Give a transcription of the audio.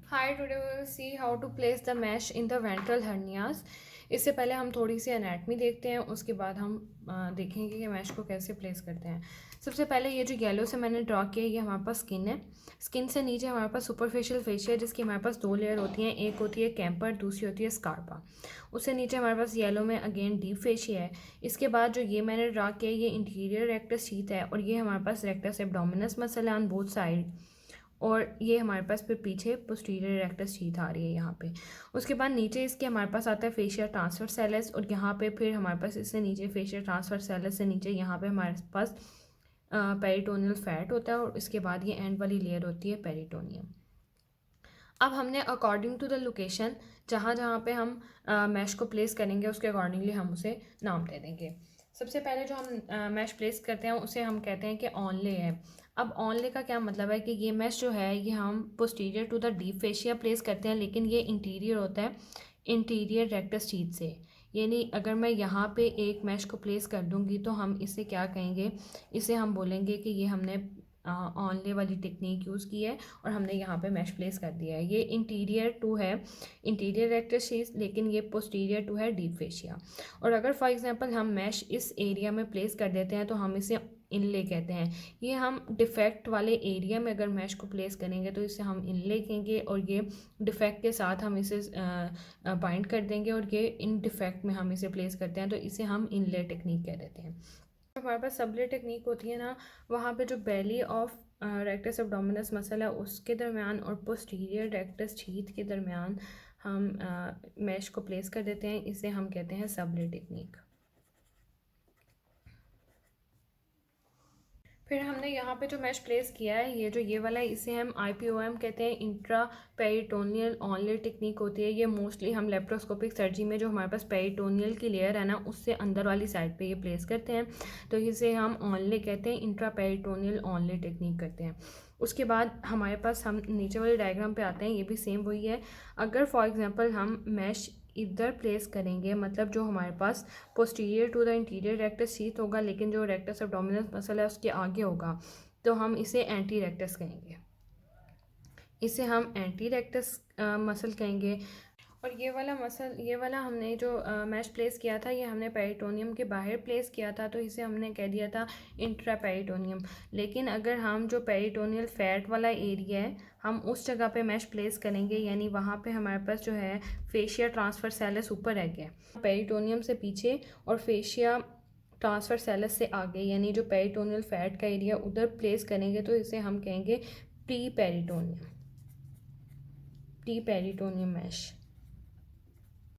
Hi, today we will see how to place the mesh in the ventral hernias. इससे पहले हम थोड़ी सी anatomy देखते हैं, उसके बाद हम देखेंगे कि मैश को कैसे प्लेस करते हैं। सबसे पहले ये जो येलो से मैंने ड्रॉ किया है ये हमारे पास स्किन है। स्किन से नीचे हमारे पास सुपरफिशियल फेशिया है जिसकी हमारे पास दो लेयर होती हैं, एक होती है कैम्पर, दूसरी होती है स्कार्पा। उससे नीचे हमारे पास येलो में अगेन डीप फेशिया है। इसके बाद जो ये मैंने ड्रॉ किया है ये इंटीरियर रेक्टस शीथ है और ये हमारे पास रेक्टस एब्डोमिनस मसल है ऑन बोथ साइड, और ये हमारे पास फिर पीछे पोस्टीरियर रेक्टस शीथ आ रही है यहाँ पे। उसके बाद नीचे इसके हमारे पास आता है फेशियल ट्रांसफर सेलस, और यहाँ पे फिर हमारे पास इससे नीचे फेशियल ट्रांसफर सेलस से नीचे यहाँ पे हमारे पास पेरिटोनियल फैट होता है, और इसके बाद ये एंड वाली लेयर होती है पेरिटोनियम। अब हमने अकॉर्डिंग टू द लोकेशन जहाँ जहाँ पे हम मैश को प्लेस करेंगे उसके अकॉर्डिंगली हम उसे नाम दे देंगे। सबसे पहले जो हम मैश प्लेस करते हैं उसे हम कहते हैं कि ऑनले है। अब ऑनले का क्या मतलब है कि ये मैश जो है ये हम posterior to the deep fascia place करते हैं, लेकिन ये इंटीरियर होता है इंटीरियर रेक्टस शीथ से। यानी अगर मैं यहाँ पे एक मैश को प्लेस कर दूँगी तो हम इसे क्या कहेंगे, इसे हम बोलेंगे कि ये हमने ऑनले वाली टेक्निक यूज़ की है और हमने यहाँ पे मैश प्लेस कर दिया है। ये इंटीरियर टू है इंटीरियर रेक्टस शीथ, लेकिन ये पोस्टीरियर टू है डीप फेशिया। और अगर फॉर एग्जांपल हम मैश इस एरिया में प्लेस कर देते हैं तो हम इसे इनले कहते हैं। ये हम डिफेक्ट वाले एरिया में अगर मैश को प्लेस करेंगे तो इसे हम इनले कहेंगे, और ये डिफेक्ट के साथ हम इसे बाइंड कर देंगे, और ये इन डिफेक्ट में हम इसे प्लेस करते हैं तो इसे हम इनले टेक्निक कह देते हैं। हमारे पास सबले टेक्निक होती है ना, वहाँ पे जो belly of rectus abdominis muscle है उसके दरमियान और पोस्टीरियर रेक्टस शीथ के दरमियान हम मैश को प्लेस कर देते हैं, इसे हम कहते हैं सबले टेक्निक। फिर हमने यहाँ पे जो मैश प्लेस किया है ये जो ये वाला है इसे हम IPOM कहते हैं, इंट्रा पेरिटोनियल ऑनले टेक्निक होती है। ये मोस्टली हम लेप्रोस्कोपिक सर्जरी में जो हमारे पास पेरिटोनियल की लेयर है ना उससे अंदर वाली साइड पे ये प्लेस करते हैं, तो इसे हम ऑनले कहते हैं, इंट्रा पेरिटोनियल ऑनले टेक्निक करते हैं। उसके बाद हमारे पास हम नीचे वाले डायग्राम पे आते हैं, ये भी सेम वही है। अगर फॉर एग्जांपल हम मैश इधर प्लेस करेंगे, मतलब जो हमारे पास posterior to the interior rectus sheath होगा लेकिन जो रेक्टस एब्डोमिनस मसल है उसके आगे होगा, तो हम इसे एंटी रेक्टस कहेंगे, इसे हम एंटी रेक्टस मसल कहेंगे। और ये वाला हमने जो मैश प्लेस किया था ये हमने पेरिटोनियम के बाहर प्लेस किया था, तो इसे हमने कह दिया था इंट्रा पेरिटोनियम। लेकिन अगर हम जो पेरिटोनियल फैट वाला एरिया है हम उस जगह पे मैश प्लेस करेंगे, यानी वहाँ पे हमारे पास जो है फेशिया ट्रांसफर सेलस ऊपर रह गया, पेरिटोनियम से पीछे और फेशिया ट्रांसफर सेलस से आगे, यानी जो पेरिटोनियल फैट का एरिया उधर प्लेस करेंगे तो इसे हम कहेंगे प्री पेरिटोनियम मैश।